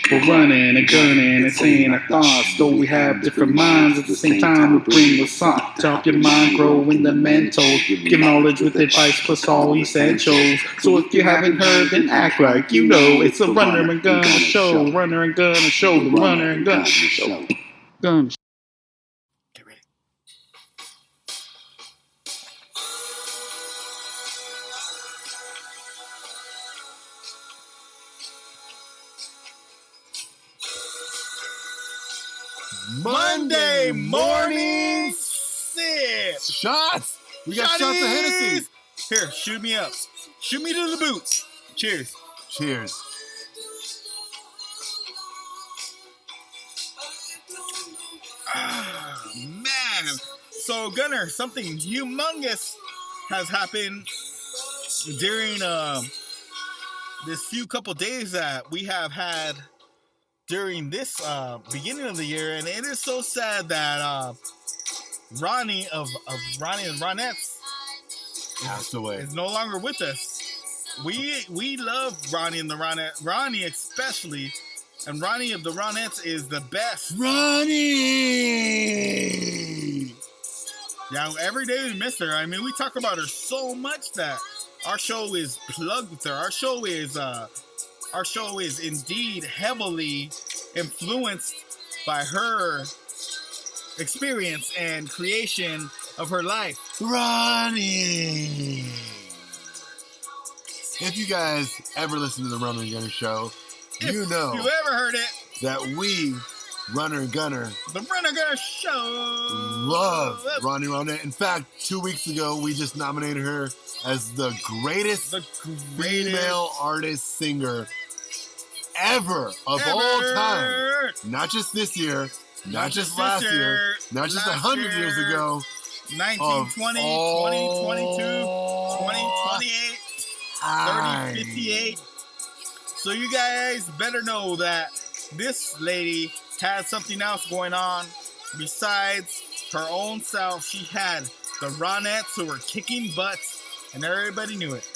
We're running and gunning and saying our thoughts, though we have different minds. At the same time, we bring the song to help your mind grow in the mental. Give knowledge with advice plus all essentials. So if you haven't heard, then act like you know. It's the Runner and Gunner Show. Runner and Gunner Show. The Runner and Gunner Show. Gun. Get ready. Monday morning sip. Shots! We got shots of Hennessy. Here, shoot me up. Shoot me to the boots. Cheers. Cheers. Ah, man. So, Gunner, something humongous has happened during this few couple days that we have had during this beginning of the year, and it is so sad that Ronnie of Ronnie and Ronettes Passed away. is no longer with us. We love Ronnie and the Ronettes, Ronnie especially, and Ronnie of the Ronettes is the best. Ronnie! Yeah, every day we miss her. I mean, we talk about her so much that our show is plugged with her. Our show is indeed heavily influenced by her experience and creation of her life. Ronnie! If you guys ever listen to the Runner and Gunner Show, you know If you ever heard it, that we, Runner and Gunner, the Runner Gunner Show, love Ronnie Ronette. In fact, 2 weeks ago, we just nominated her as the greatest female artist singer ever of all time. Not just this year, not just last year, not just 100 years ago. 1920, 2022, 2028, 3058. So you guys better know that this lady had something else going on besides her own self. She had the Ronettes who were kicking butts, and everybody knew it.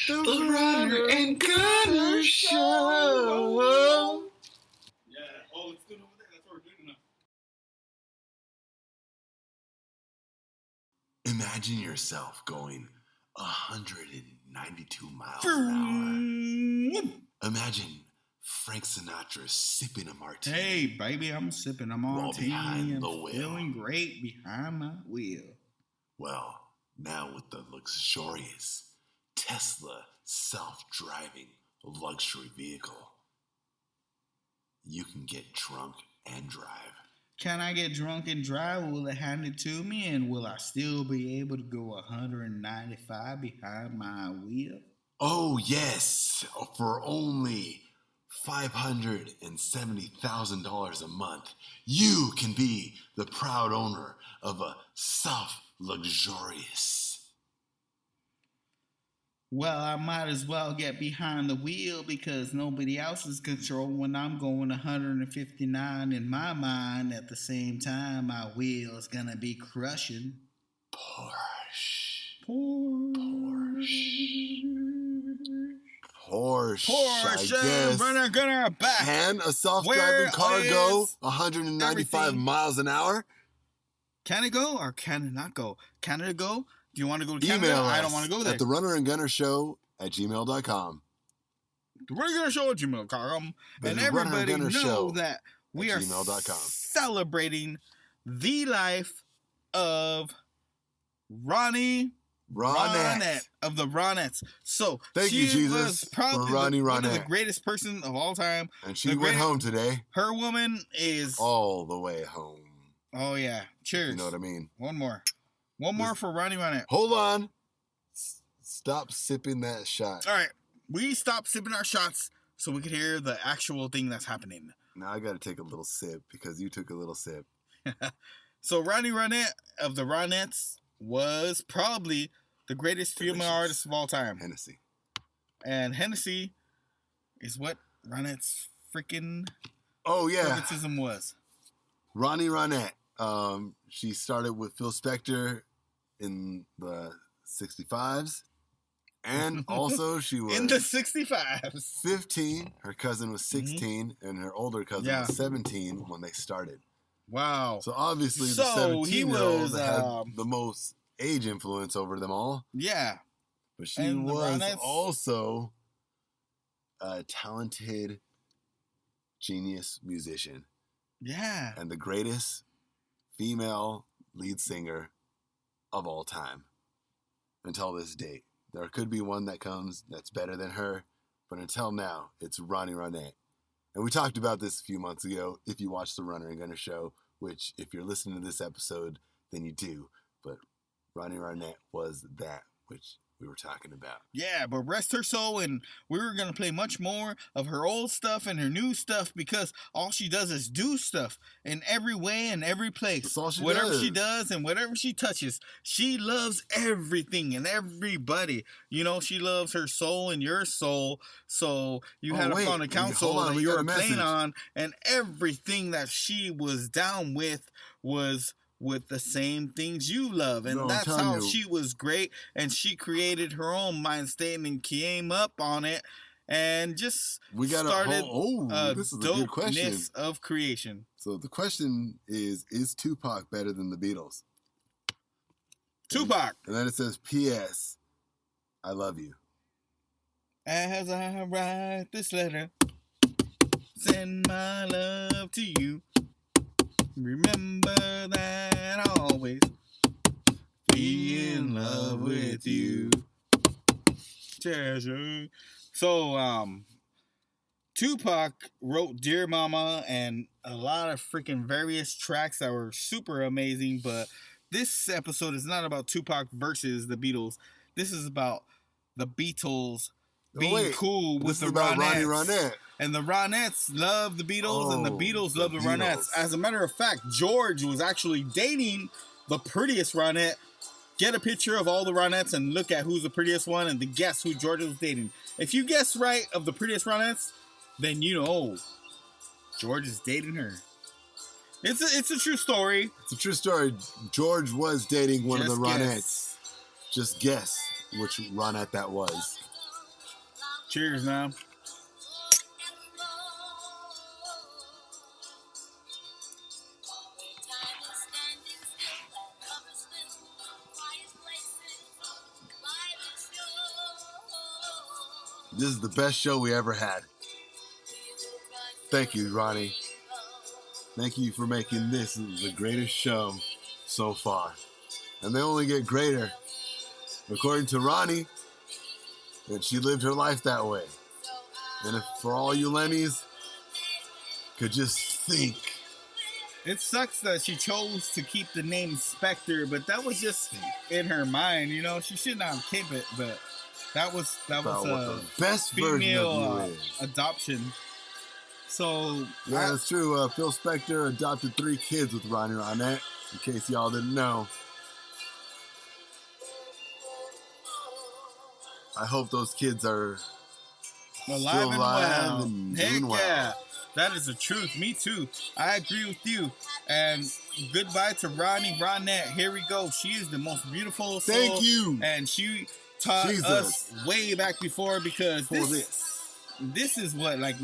The Runner and Gunner Show. Yeah. Oh, it's good over there. That's what we're doing now. Imagine yourself going 192 miles an hour. Imagine Frank Sinatra sipping a martini. Hey, baby, I'm sipping a martini behind and the wheel. feeling great behind my wheel. Well, now with the luxurious Tesla self-driving luxury vehicle, you can get drunk and drive. Can I get drunk and drive? Will it hand it to me? And will I still be able to go 195 behind my wheel? Oh, yes. For only $570,000 a month, you can be the proud owner of a self-luxurious. Well, I might as well get behind the wheel because nobody else is controlling when I'm going 159 in my mind. At the same time, my wheel is going to be crushing. Porsche, I guess. Runner Gunner back. Can a self-driving car go is 195 everything? miles an hour? Can it go or can it not go? Can it go? Do you want to go to Canada? Email us I don't want to go there. at therunnerandgunnershow@gmail.com. The Runner Gunner Show at gmail.com. And everybody know that we are celebrating the life of Ronnie Ronette of the Ronettes. So thank you, Jesus, was probably for Ronnie one of Ronette. the greatest person of all time. And she went home today. Her woman is all the way home. Oh yeah. Cheers. You know what I mean? One more for Ronnie Ronette. Hold on. Stop sipping that shot. All right. We stopped sipping our shots so we could hear the actual thing that's happening. Now I got to take a little sip because you took a little sip. So Ronnie Ronette of the Ronettes was probably the greatest female artist of all time. Hennessy. And Hennessy is what Ronette's freaking favoritism was. Ronnie Ronette. She started with Phil Spector in the 65s. And also, she was in the 65s. 15. Her cousin was 16, and her older cousin was 17 when they started. Wow. So obviously, the 17-year-old had the most age influence over them all. Yeah. But she was also a talented, genius musician. Yeah. And the greatest female lead singer of all time until this date. There could be one that comes that's better than her, but until now, it's Ronnie Ronette. And we talked about this a few months ago, if you watched the Runner and Gunner show, which if you're listening to this episode, then you do. But Ronnie Ronette was that which we were talking about. Yeah, but rest her soul, and we were going to play much more of her old stuff and her new stuff, because all she does is do stuff in every way and every place. That's all she whatever does. she does and whatever she touches, she loves everything and everybody. You know, she loves her soul and your soul. So you had a fun council that you were playing on, and everything that she was down with was with the same things you love, and that's how she was great. And she created her own mind state and came up on it, and just started this is a good question of creation. So the question is Tupac better than the Beatles? Tupac. And then it says, P.S. I love you. As I write this letter, send my love to you. Remember that I always be in love with you. Treasure. So, Tupac wrote Dear Mama and a lot of freaking various tracks that were super amazing, but this episode is not about Tupac versus the Beatles. This is about the Beatles being cool with the Ronettes. And the Ronettes love the Beatles, and the Beatles love the Ronettes. As a matter of fact, George was actually dating the prettiest Ronette. Get a picture of all the Ronettes and look at who's the prettiest one, and then guess who George was dating. If you guess right of the prettiest Ronettes, then you know George is dating her. It's a true story. It's a true story. George was dating one of the Ronettes. Just guess which Ronette that was. Cheers now. This is the best show we ever had. Thank you, Ronnie. Thank you for making this the greatest show so far. And they only get greater. According to Ronnie, and she lived her life that way. And if for all you Lennies could just think. It sucks that she chose to keep the name Spector, but that was just in her mind, you know. She should not have kept it, but that was the best female adoption. So yeah, that's true. Phil Spector adopted 3 kids with Ronnie Ronette, in case y'all didn't know. I hope those kids are alive and well. Heck yeah, that is the truth. Me too. I agree with you. And goodbye to Ronnie Ronette. Here we go. She is the most beautiful soul. Thank you. And she taught us way back before, because this is what, like,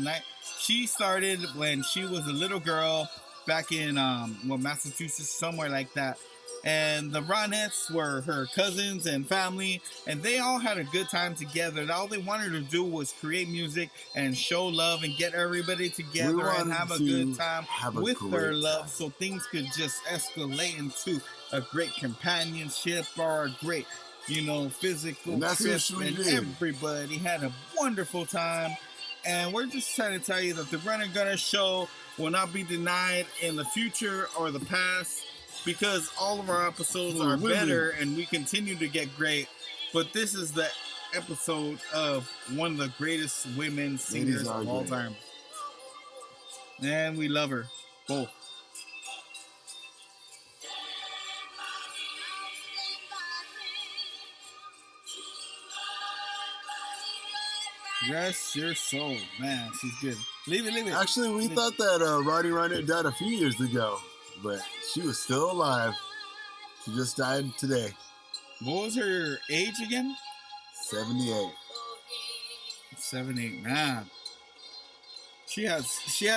she started when she was a little girl back in Massachusetts, somewhere like that. And the Ronettes were her cousins and family, and they all had a good time together. And all they wanted to do was create music and show love and get everybody together and have a good time with their love, so things could just escalate into a great companionship or a great, physical trip. And everybody had a wonderful time. And we're just trying to tell you that the Run and Gunner show will not be denied in the future or the past, because all of our episodes are better and we continue to get great. But this is the episode of one of the greatest women singers of all time. And we love her. Both. Rest your soul. Man, she's good. Leave it. Actually, we thought that Ronnie Ronette died a few years ago, but she was still alive. She just died today. What was her age again? 78. 78, man. She had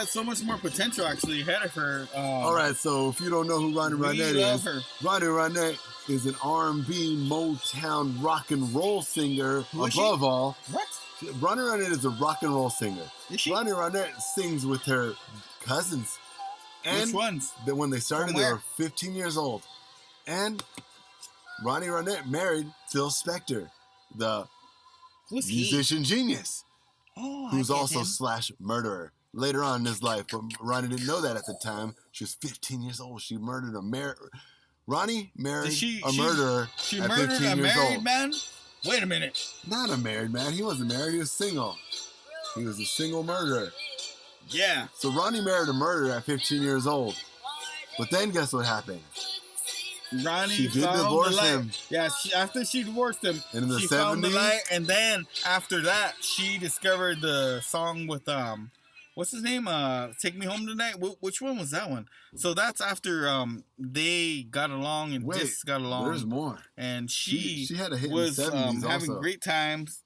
so much more potential actually ahead of her. All right, so if you don't know who Ronnie Ronette is, Ronnie Ronette is an R&B, Motown, rock and roll singer. Above all, what? Ronnie Ronette is a rock and roll singer. Is she? Ronnie Ronette sings with her cousins. And which ones? When they started, they were 15 years old. And Ronnie Ronette married Phil Spector, the musician genius, who's also / murderer later on in his life. But Ronnie didn't know that at the time. She was 15 years old. She murdered Ronnie married a murderer she at murdered 15 a years married old. man? Wait a minute. Not a married man. He wasn't married. He was single. He was a single murderer. Yeah. So Ronnie married a murderer at 15 years old. But then guess what happened? She did divorce him. Yeah, after she divorced him, and in the she 70s, found the light, and then after that, she discovered the song with what's his name? Take Me Home Tonight. Which one was that one? So that's after they got along and just got along. There's more. And she had a hit was in the 70s having also. Great times.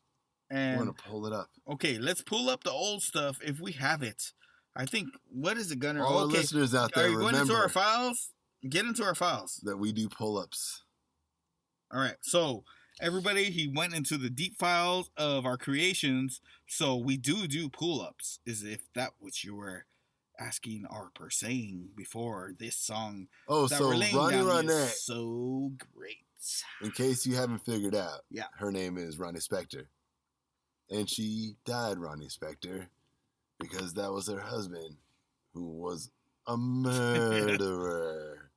And we're gonna pull it up. Okay, let's pull up the old stuff if we have it. I think, what is it, Gunner? All our listeners out there, are you going into our files? Get into our files. That we do pull-ups. All right, so everybody, he went into the deep files of our creations. So we do pull-ups, is if that what you were asking or per saying before this song. Oh, so Ronnie Ronette. So great. In case you haven't figured out, yeah, her name is Ronnie Spector. And she died Ronnie Spector because that was her husband, who was a murderer.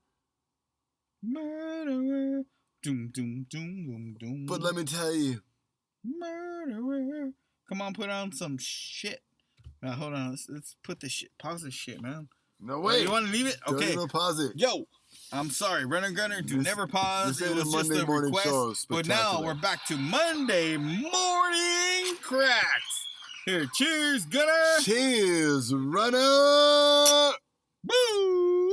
Murderer. Doom, doom, doom, doom, doom. But let me tell you. Murderer. Come on, put on some shit. Now, hold on. Let's put this shit. Pause this shit, man. No, wait. You want to leave it? Okay. Don't pause it. Yo, I'm sorry. Runner Gunner, never pause. It was just a request. But now we're back to Monday Morning Cracks. Here, cheers, Gunner. Cheers, Runner. Woo!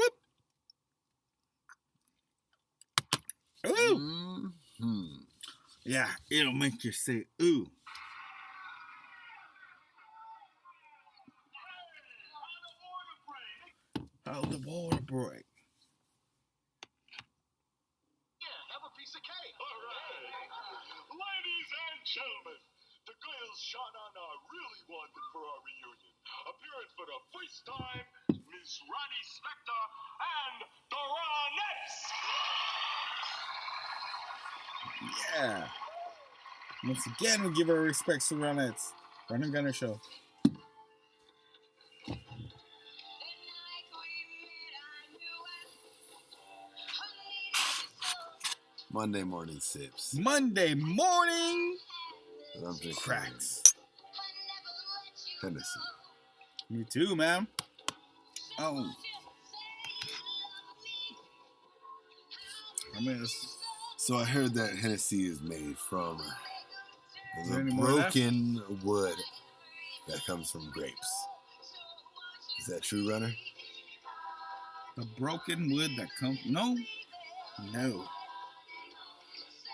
Ooh. Mm-hmm. Yeah, it'll make you say, ooh. How the water break. Yeah, have a piece of cake. All right. Ladies and gentlemen, the girls Shauna and I really wanted for our reunion. Appearing for the first time, Miss Ronnie Spector and the Ronettes. Yeah. Once again, we give our respects to Ronettes. Running Gunner Show. Monday morning sips. Monday morning cracks. Hennessy. Me too, man. Oh. So I heard that Hennessy is made from the broken wood that comes from grapes. Is that true, Runner? The broken wood that comes... No.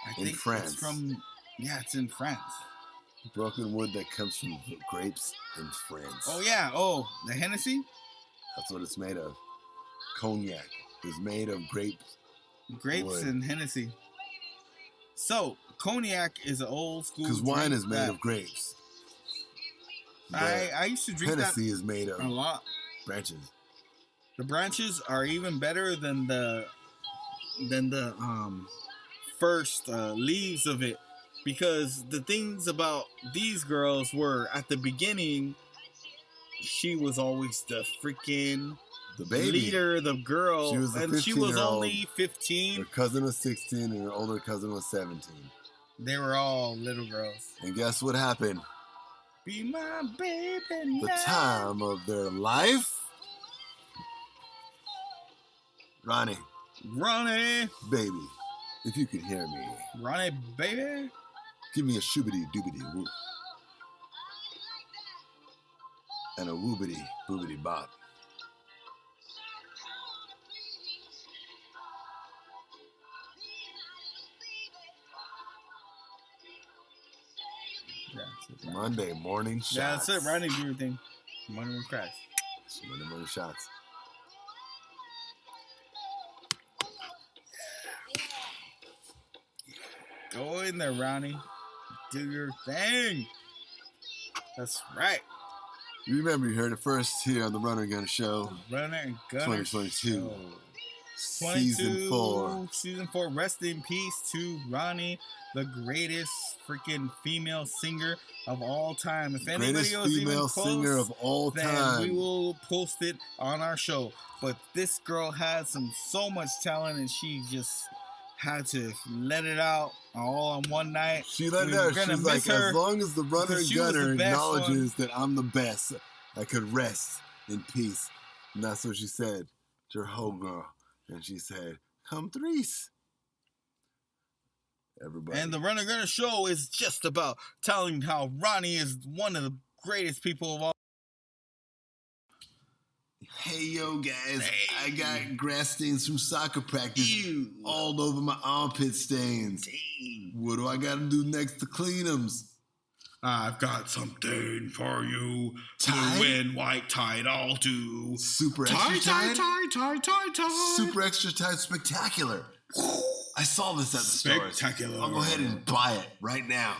I think France. It's from... Yeah, it's in France. Broken wood that comes from grapes in France. Oh, yeah. Oh, the Hennessy? That's what it's made of. Cognac is made of grapes. Grapes and Hennessy. So, cognac is an old school because wine is made of grapes. I used to drink Hennessy that is made of a lot. Branches. The branches are even better than the first leaves of it, because the things about these girls were at the beginning, she was always the freaking baby leader, the girl, she was only 15. Her cousin was 16 and her older cousin was 17. They were all little girls. And guess what happened? Be my baby now. The time of their life. Ronnie, baby, if you could hear me. Ronnie, baby. Give me a shoobity doobity whoop. And a woobity boobity bop. That's it. Monday morning shots. Yeah, that's it. Ronnie do your thing. Monday morning cracks. Monday morning shots. Go in there, Ronnie. Do your thing. That's right. You remember you heard it first here on the Runner and Gunner Show. Runner and Gunner 2022. Show. Season 4. Season 4. Rest in peace to Ronnie, the greatest freaking female singer of all time. If anybody Greatest was even female close, singer of all then time. we will post it on our show. But this girl had so much talent, and she just had to let it out all on one night. She let it out. She's like, as long as the Runner and Gunner acknowledges that I'm the best, I could rest in peace. And that's what she said to her homegirl. And she said, come threes. Everybody. And the Runner and Gunner Show is just about telling how Ronnie is one of the greatest people of all. Hey, yo, guys. Hey. I got grass stains from soccer practice all over my armpit stains. Dang. What do I got to do next to clean them? I've got something for you. Tide? Blue and white Tide, I'll do. Super extra Tide? Super extra Tide spectacular. I saw this at the store. Spectacular. I'll go ahead and buy it right now.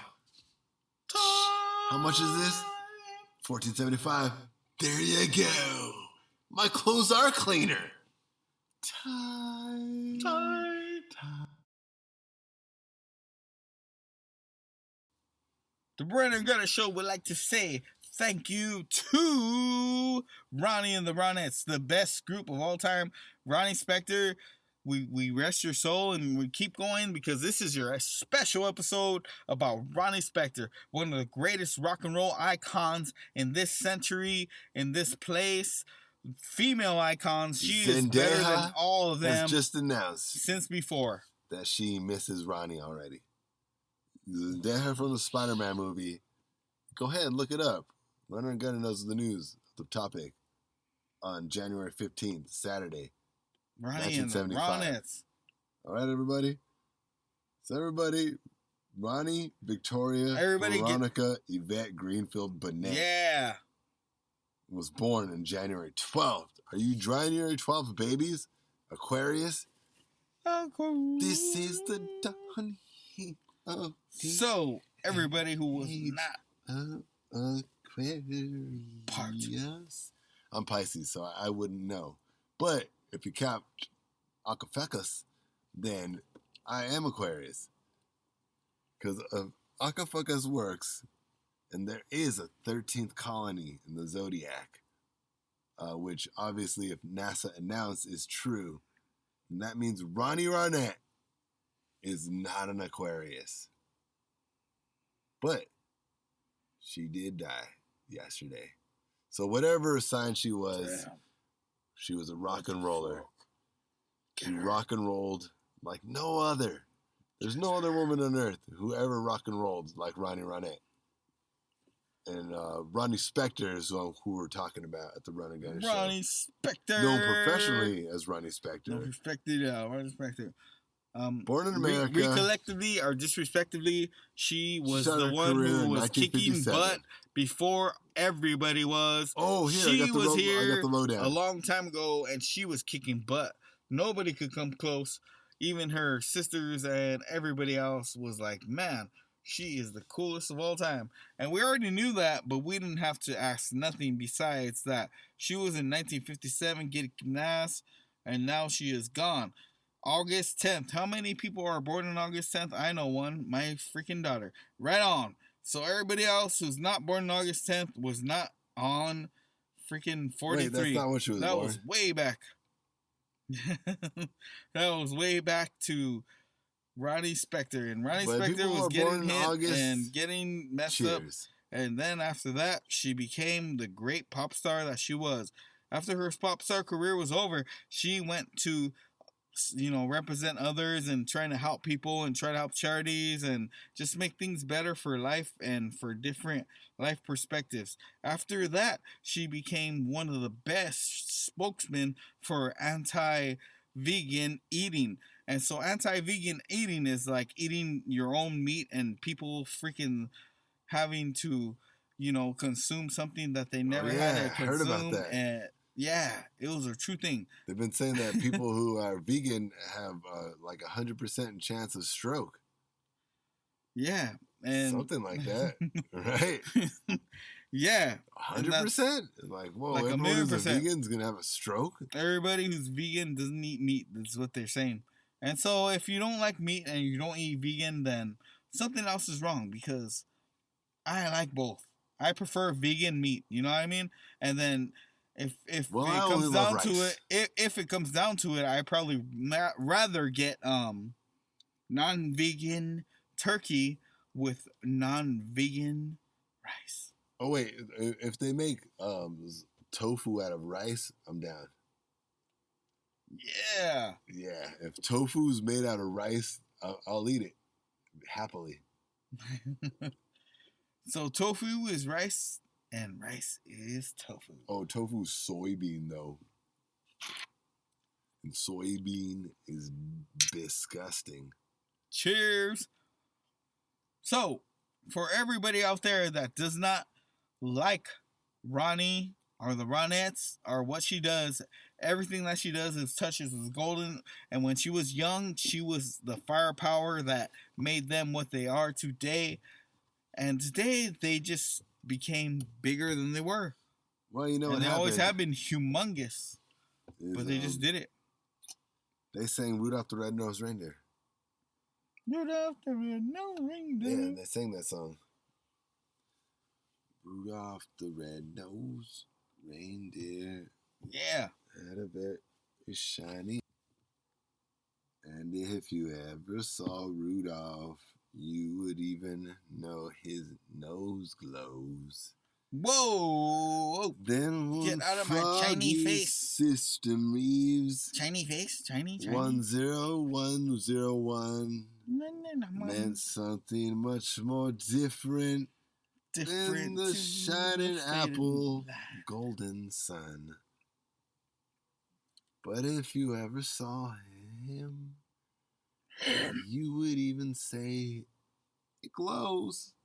How much is this? $14.75. There you go. My clothes are cleaner. Tide. The Runner and Gunner Show would like to say thank you to Ronnie and the Ronettes, the best group of all time. Ronnie Spector, we rest your soul, and we keep going because this is your special episode about Ronnie Spector, one of the greatest rock and roll icons in this century, in this place. Female icons. She is better than all of them. Has just announced since before that she misses Ronnie already. Zendaya from the Spider-Man movie. Go ahead and look it up. Runner and Gunner knows the news, the topic, on January 15th, Saturday, Ronnie and the 1975. Ronettes. All right, everybody. So everybody, Ronnie, Victoria, Veronica, Yvette, Greenfield, Bennett. Yeah. Was born on January 12th. Are you January 12th babies? Aquarius? This is the dawn of So, everybody who was not Aquarius. I'm Pisces, so I wouldn't know. But if you count Acapulcus, then I am Aquarius. Because Acapulcus works. And there is a 13th colony in the Zodiac, which obviously, if NASA announced, is true. And that means Ronnie Ronette is not an Aquarius. But she did die yesterday. So whatever sign she was a rock and roller. She rock and rolled like no other. There's no other woman on earth who ever rock and rolled like Ronnie Ronette. And Ronnie Spector is who we're talking about at the Runner and Gunner Show. Ronnie Spector. Known professionally as Ronnie Spector. Ronnie Spector. Born in America. Recollectively or disrespectively, she was the one who was kicking butt before everybody was. Oh, here, she I got the lowdown. A long time ago, and she was kicking butt. Nobody could come close. Even her sisters and everybody else was like, man, she is the coolest of all time. And we already knew that, but we didn't have to ask nothing besides that. She was in 1957 getting ass, and now she is gone. August 10th. How many people are born on August 10th? I know one. My freaking daughter. Right on. So everybody else who's not born on August 10th was not on freaking 43. Wait, that's not what she was born. That was way back. That was way back to Ronnie Spector. And Ronnie Spector was getting hit and getting messed up. And then after that, she became the great pop star that she was. After her pop star career was over, she went to, represent others and trying to help people and try to help charities and just make things better for life and for different life perspectives. After that, she became one of the best spokesmen for anti-vegan eating. And so anti-vegan eating is like eating your own meat, and people freaking having to, consume something that they never had to consume. I heard about that. And yeah, it was a true thing. They've been saying that people who are vegan have like 100% chance of stroke. Yeah. And something like that, right? Yeah. 100%? Like, whoa, like everyone who's a vegan is going to have a stroke? Everybody who's vegan doesn't eat meat. That's what they're saying. And so if you don't like meat and you don't eat vegan, then something else is wrong, because I like both. I prefer vegan meat. You know what I mean? And then if it comes down to it, if it comes down to it, I probably rather get non-vegan turkey with non-vegan rice. Oh wait, if they make tofu out of rice, I'm down. Yeah. Yeah, if tofu's made out of rice, I'll eat it happily. So tofu is rice, and rice is tofu. Oh, tofu's soybean though, and soybean is disgusting. Cheers. So, for everybody out there that does not like Ronnie or the Ronettes or what she does, everything that she does is touches is golden. And when she was young, she was the firepower that made them what they are today. And today, they just became bigger than they were. Well, you know, and they always have been humongous, but they just did it. They sang Rudolph the Rednosed Reindeer. Rudolph the Rednosed Reindeer. Yeah, they sang that song. Rudolph the Red-Nosed Reindeer. Yeah. Had a very shiny. And if you ever saw Rudolph, you would even know his nose glows. Whoa! Then get out of my Chinese face. System Reeves. Chinese face? Chinese? 10101 meant something much more different than the shining apple, golden sun. But if you ever saw him, you would even say it glows.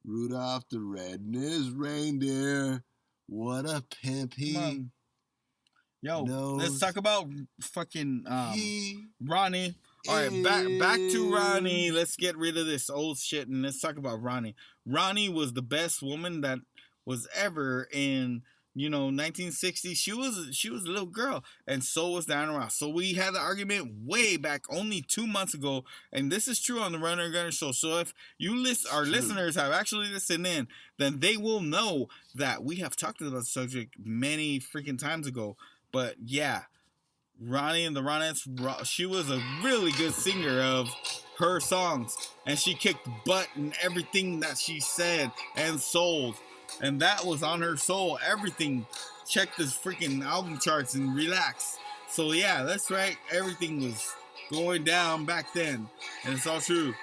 Rudolph the Rednosed Reindeer, what a pimp he. Yo, let's talk about fucking Ronnie. All right, back to Ronnie. Let's get rid of this old shit and let's talk about Ronnie. Ronnie was the best woman that was ever in 1960. She was a little girl, and so was Diana Ross. So we had the argument way back only 2 months ago, and this is true on the Runner and Gunner show. So if you our listeners have actually listened in, then they will know that we have talked about the subject many freaking times ago. But yeah, Ronnie and the Ronettes, she was a really good singer of her songs, and she kicked butt in everything that she said and sold. And that was on her soul. Everything. Check this freaking album charts and relax. So yeah, that's right. Everything was going down back then. And it's all true.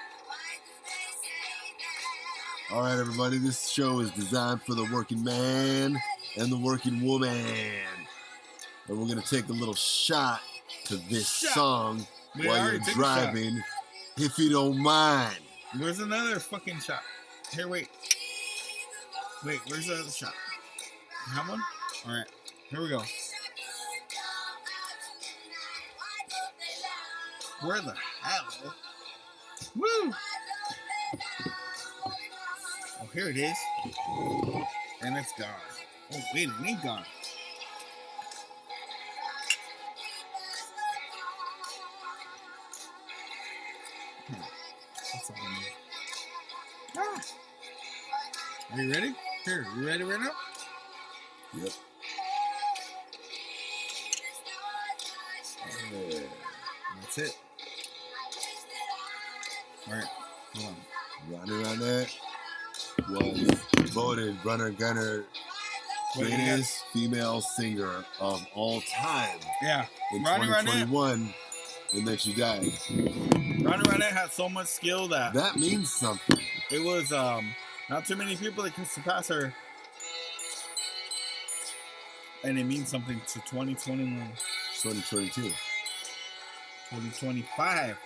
All right, everybody. This show is designed for the working man and the working woman. And we're going to take a little shot to this song while you're driving, if you don't mind. Where's another fucking shot? Here, wait. Wait, where's the other shot? Have one? Alright, here we go. Where the hell? Woo! Oh, here it is. And it's gone. Oh, wait, it ain't gone. That's all I need. Ah! Are you ready? Here, you ready right now? Yep. That's it. Alright, hold on. Ronnie Ronette was voted Runner Gunner greatest female singer of all time. Yeah. In 2021, and then she died. Ronnie Ronette had so much skill that means something. It was not too many people that can surpass her. And it means something to 2021. 2022. 2025.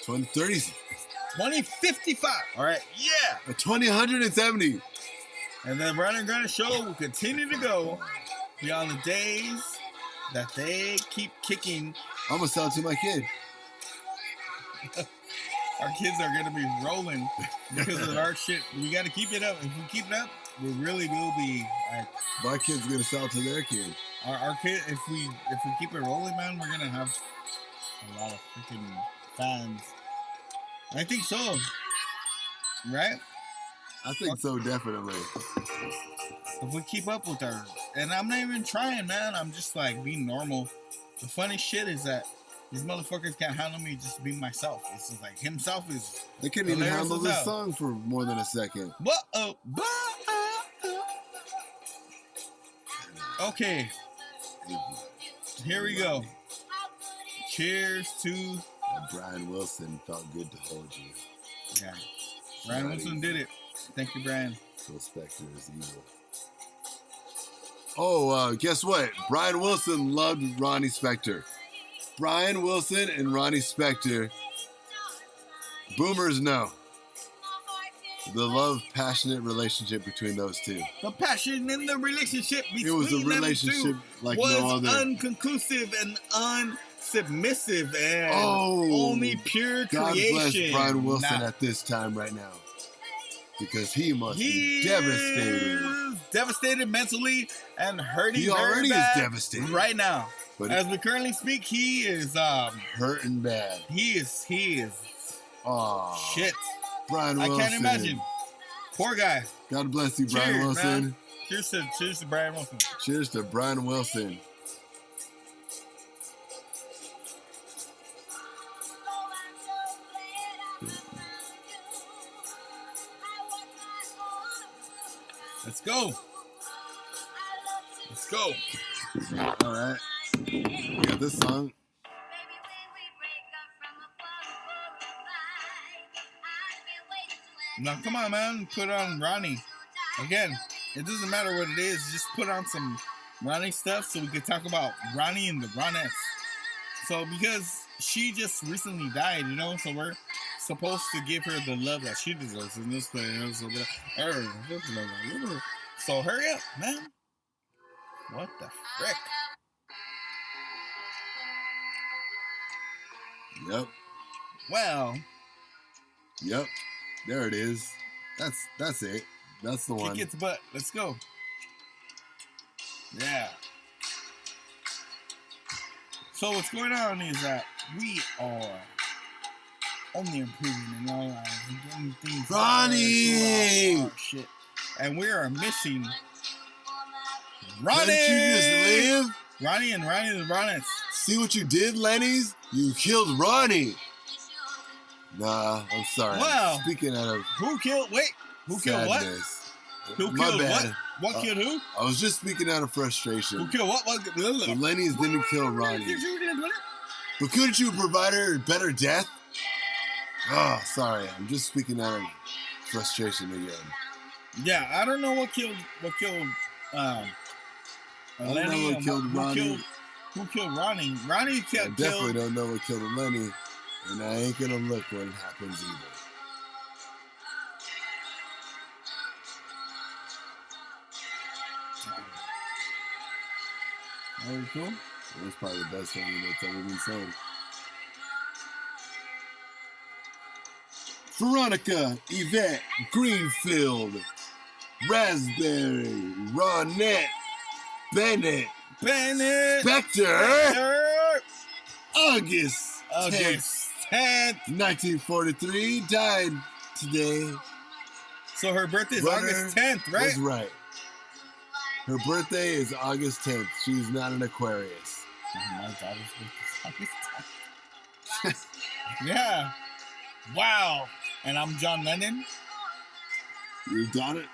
2030. 2055. All right. Yeah. A 2070. And the Ron and Granny show will continue to go beyond the days that they keep kicking. I'm going to sell it to my kid. Our kids are going to be rolling because of our shit. We got to keep it up. If we keep it up, we really will be. My kid's going to sell it to their kid. Our kid, if we keep it rolling, man, we're going to have a lot of freaking fans. I think so. Right? I think so, definitely. If we keep up with our... And I'm not even trying, man. I'm just like being normal. The funny shit is that these motherfuckers can't handle me just being myself. It's just like himself is... They couldn't even handle this song for more than a second. Okay. Here we go. Cheers to... Brian Wilson felt good to hold you. Yeah. Brian Wilson did it. Thank you, Brian. Phil Spector is evil. Oh, guess what? Brian Wilson loved Ronnie Spector. Brian Wilson and Ronnie Spector. Boomers know. The love, passionate relationship between those two. The passion in the relationship between them two. It was a relationship like no other. Was unconclusive and unsubmissive and only pure God creation. God bless Brian Wilson at this time right now. Because he must be devastated. Devastated mentally and hurting. He already is devastated right now. But as we currently speak, he is hurting bad. He is. Oh shit. Brian Wilson. I can't imagine. Poor guy. God bless you, Brian Wilson. Man. Cheers to Brian Wilson. Cheers to Brian Wilson. Let's go. Let's go. All right. We got this song. Now, come on, man. Put on Ronnie. Again, it doesn't matter what it is. Just put on some Ronnie stuff so we can talk about Ronnie and the Ronettes. So, because she just recently died, you know, so we're supposed to give her the love that she deserves in this play. So, hurry up, man. What the frick? Yep. Well. Yep. There it is. That's it. That's the one. Kick its butt. Let's go. Yeah. So what's going on is that we are only improving in our lives and getting things. Ronnie! Shit. And we are missing Ronnie! Didn't you just live? Ronnie and the Ronettes. See what you did, Lenny's? You killed Ronnie. Nah, I'm sorry. Wow. Speaking out of who killed what? Who killed what? What killed who? I was just speaking out of frustration. Who killed what? The Lenny's didn't kill Ronnie. But couldn't you provide her a better death? Oh, sorry. I'm just speaking out of frustration again. Yeah, I don't know what killed I don't Lenny. know what killed Ronnie. Who killed Ronnie? Ronnie killed. I definitely don't know what killed Lenny, and I ain't gonna look when it happens either. Very cool. That was probably the best thing that's ever been said. Veronica, Yvette, Greenfield, Raspberry, Ronette, Bennett, Spector, August 10th, 1943, died today. So her birthday is August 10th, right? That's right. Her birthday is August 10th. She's not an Aquarius. My daughter's birthday is August 10th. Yeah. Wow. And I'm John Lennon. Your daughter?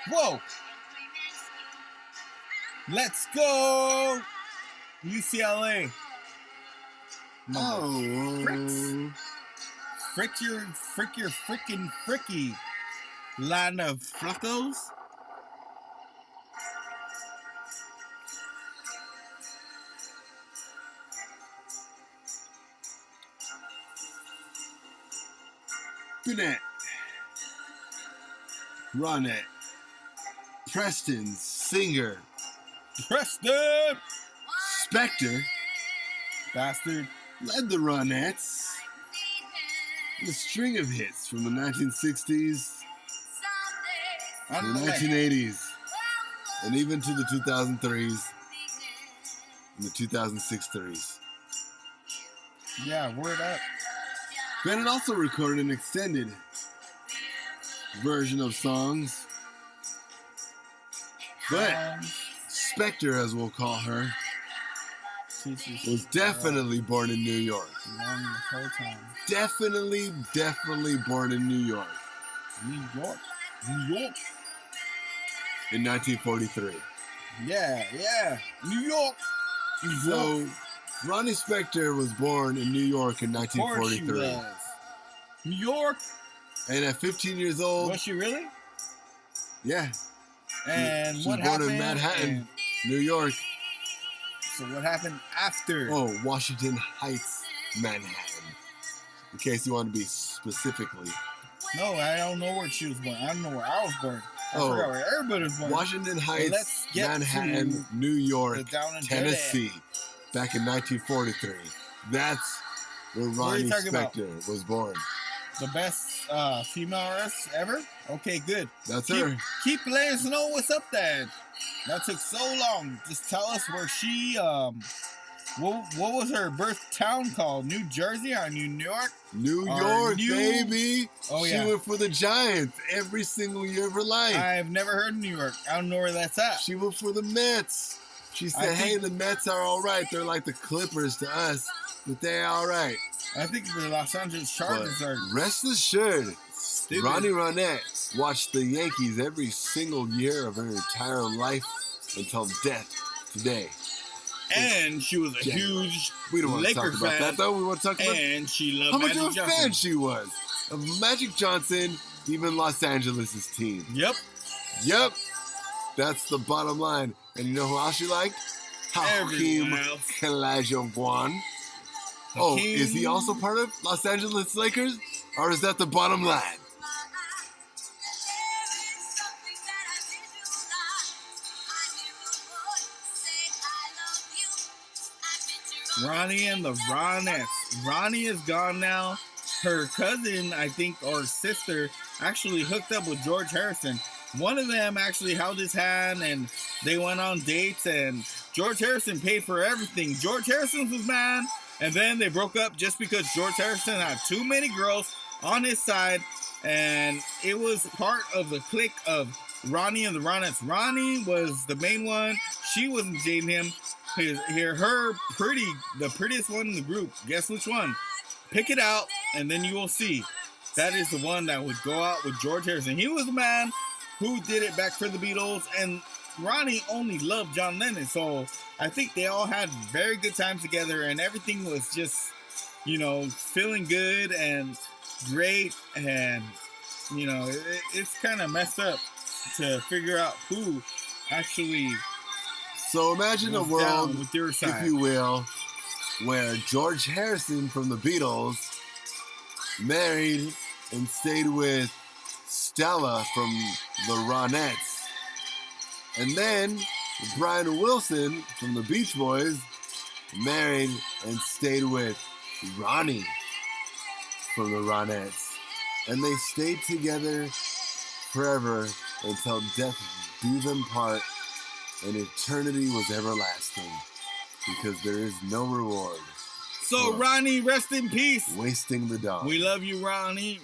Whoa. Let's go. UCLA. Oh. Frick your freaking fricky line of fluckos. Bennett, Ronette, Preston, singer, Preston! Spector, Bastard. led the Ronettes in a string of hits from the 1960s to the 1980s, and even to the 2003s and the 2006 threes. Yeah, word up. Bennett also recorded an extended version of songs, but Spector, as we'll call her, was definitely born in New York. Definitely born in New York. New York. In 1943. Yeah. New York. So, Ronnie Spector was born in New York in 1943. New York. And at 15 years old... Was she really? Yeah. And she what was born happened? in Manhattan, New York. So what happened after? Oh, Washington Heights, Manhattan. In case you want to be specifically. No, I don't know where she was born. I don't know where I was born. I forgot where everybody was born. Washington Heights, Manhattan, New York, Tennessee. Back in 1943. That's where Ronnie Spector was born. The best female artist ever? Okay, good. That's her. Keep letting us know what's up there. That took so long. Just tell us where she, what was her birth town called? New Jersey or New York? New York, baby. Oh, yeah. She went for the Giants every single year of her life. I've never heard of New York. I don't know where that's at. She went for the Mets. She said, hey, the Mets are all right. They're like the Clippers to us, but they're all right. I think the Los Angeles Chargers are... Rest assured, Ronnie Ronette watched the Yankees every single year of her entire life until death today. And she was a huge We don't want to Laker talk about that, though. We want to talk about and she loved how much Magic of a Johnson. fan she was of Magic Johnson, even Los Angeles' team. Yep. That's the bottom line. And you know who else you liked? Hakeem Olajuwon. Oh, is he also part of Los Angeles Lakers? Or is that the bottom line? Ronnie and the Ronettes. Ronnie is gone now. Her cousin, I think, or sister, actually hooked up with George Harrison. One of them actually held his hand and they went on dates, and George Harrison paid for everything. George Harrison was mad, and then they broke up just because George Harrison had too many girls on his side, and it was part of the clique of Ronnie and the Ronettes. Ronnie was the main one. She wasn't dating him. The prettiest one in the group. Guess which one? Pick it out, and then you will see. That is the one that would go out with George Harrison. He was the man who did it back for the Beatles, and Ronnie only loved John Lennon, so I think they all had very good times together, and everything was just, feeling good and great, and, it's kind of messed up to figure out who actually... So imagine a world, with your side, if you will, where George Harrison from the Beatles married and stayed with Stella from the Ronettes. And then Brian Wilson from the Beach Boys married and stayed with Ronnie from the Ronettes. And they stayed together forever until death do them part, and eternity was everlasting, because there is no reward. So Ronnie, rest in peace. Wasting the dog. We love you, Ronnie.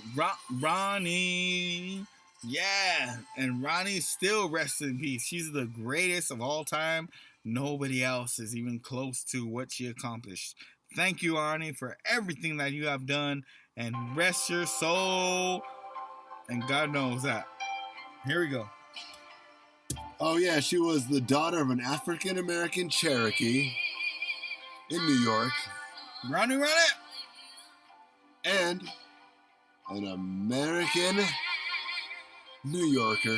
Ronnie. Yeah. And Ronnie still rests in peace. She's the greatest of all time. Nobody else is even close to what she accomplished. Thank you, Ronnie, for everything that you have done. And rest your soul. And God knows that. Here we go. Oh, yeah. She was the daughter of an African-American Cherokee in New York. Ronnie Ronette. And an American New Yorker.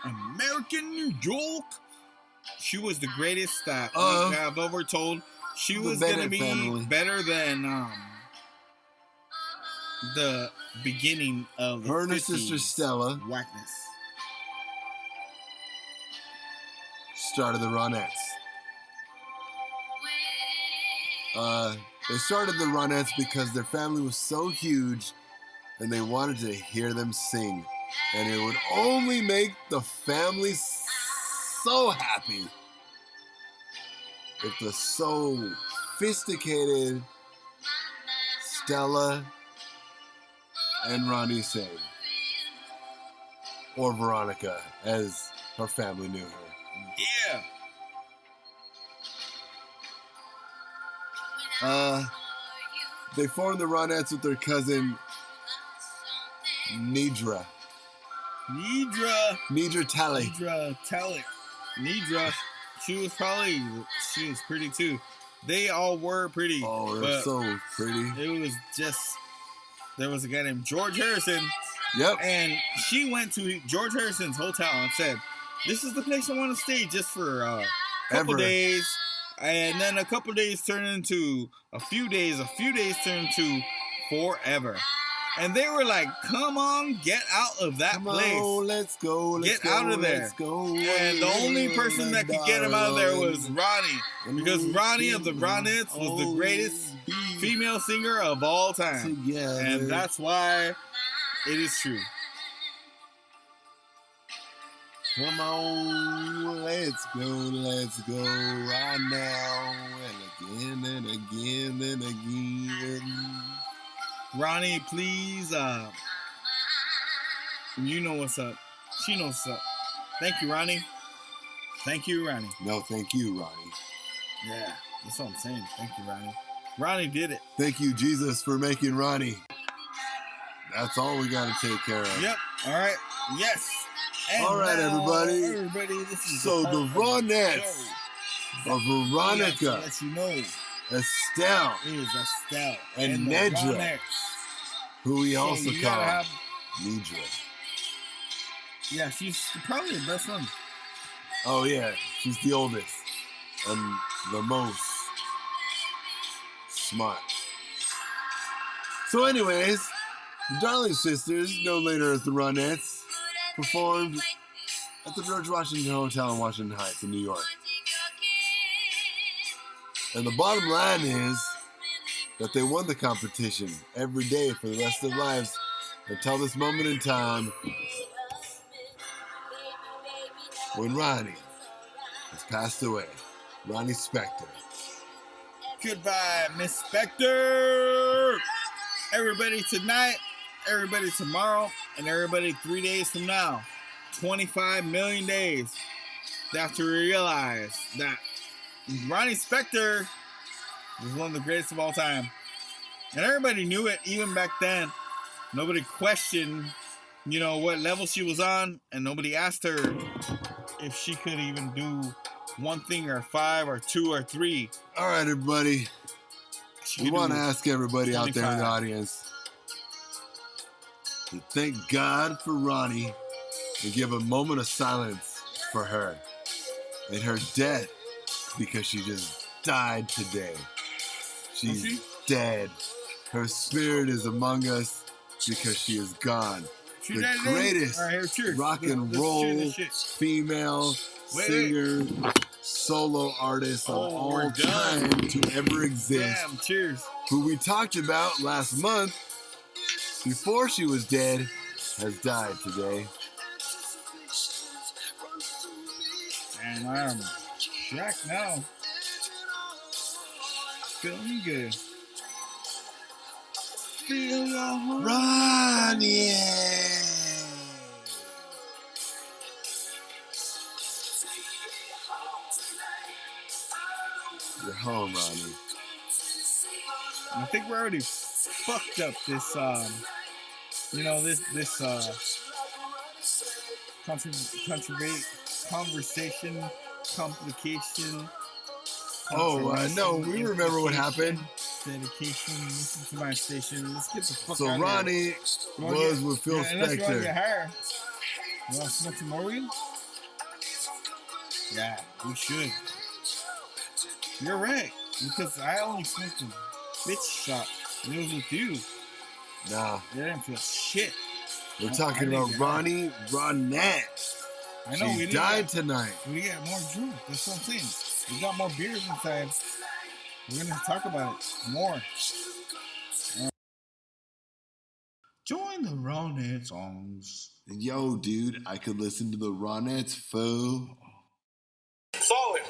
American New York. She was the greatest that we have ever told. She was going to be better than the beginning of the Her and her 50s sister Stella whackness. started the Ronettes. They started the Ronettes because their family was so huge and they wanted to hear them sing. And it would only make the family so happy if the sophisticated Stella and Ronnie sang. Or Veronica, as her family knew her. Yeah. They formed the Ronettes with their cousin Nidra Talley. Nidra. She was pretty too. They all were pretty. Oh, they're so pretty. It was just, there was a guy named George Harrison. Yep. And she went to George Harrison's hotel and said, "This is the place I want to stay just for a couple days." And then a couple days turned into a few days. A few days turned into forever. And they were like, "Come on, get out of that place. On, let's go. Get out of there." And the only person that could get him out of there was Ronnie. Because Ronnie of the Ronettes was the greatest female singer of all time. Together. And that's why it is true. Come on, let's go right now, and again. Ronnie, please, you know what's up. She knows what's up. Thank you, Ronnie. No, thank you, Ronnie. Yeah, that's what I'm saying. Thank you, Ronnie. Ronnie did it. Thank you, Jesus, for making Ronnie. That's all we got to take care of. Yep. All right. Yes. And all right, everybody. This is so the Ronettes of Veronica, let you know, Estelle, and Nedra, who we also call Nedra. Yeah, she's probably the best one. Oh yeah, she's the oldest and the most smart. So anyways, the Darling Sisters, known later as the Ronettes, performed at the George Washington Hotel in Washington Heights in New York. And the bottom line is that they won the competition every day for the rest of their lives until this moment in time when Ronnie has passed away. Ronnie Spector. Goodbye, Miss Spector. Everybody tonight, everybody tomorrow, and everybody 3 days from now. 25 million days. They have to realize that Ronnie Spector was one of the greatest of all time. And everybody knew it even back then. Nobody questioned, what level she was on, and nobody asked her if she could even do one thing or five or two or three. All right, everybody. We want to ask everybody 25. Out there in the audience to thank God for Ronnie and give a moment of silence for her and her death, because she just died today. She's dead. Her spirit is among us because she is gone. The greatest rock and roll female singer, solo artist of all time to ever exist. Damn, cheers. Who we talked about last month before she was dead, has died today. And I'm shocked now. Feeling good. Feel your heart. Ronnie! You're home, Ronnie. I think we're already fucked up this, conversation, complication. Oh, no, we remember what happened. Dedication, listen to my station. Let's get the fuck out So of Ronnie here. was with Phil Spector. You want to smoke some more weed? Yeah, we should. You're right, because I only smoked a bitch shot, and it was with you. Nah. They didn't feel shit. We're talking about Ronnie Ronette. I know. She died tonight. We got more drink. That's what I'm saying. We got more beers inside. We're going to talk about it more. Join the Ronettes songs. Yo, dude, I could listen to the Ronettes, fool. Solid.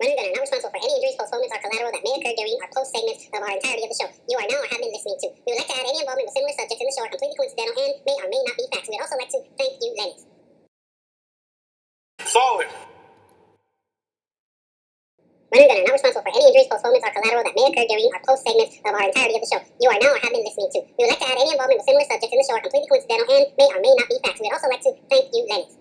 RnGthe are not responsible for any injuries, postponements, or collateral that may occur during or post segments of our entirety of the show. You are now or have been listening to. We would like to add any involvement with similar subjects in the show are completely coincidental and may or may not be facts. We would also like to thank you, ladies. Solid. RnGthe are not responsible for any injuries, postponements, or collateral that may occur during or post segments of our entirety of the show. You are now or have been listening to. We would like to add any involvement with similar subjects in the show are completely coincidental and may or may not be facts. We would also like to thank you, ladies.